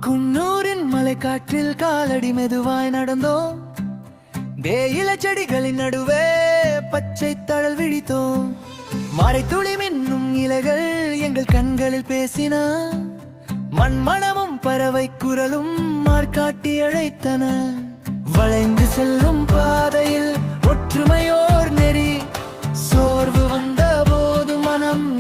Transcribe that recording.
குன்னூரின் மலைக்காற்றில் காலடி மெதுவாய் நடந்தோம். தேயில செடிகளின் நடுவே பச்சை தழல் விழித்தோம். மறைத்துளி மின்னும் இலைகள் எங்கள் கண்களில் பேசின. மண்மணமும் பறவை குரலும் மார்காட்டி அழைத்தன. வளைந்து செல்லும் பாதையில் ஒற்றுமையோர் நெறி. சோர்வு வந்த போது மனம்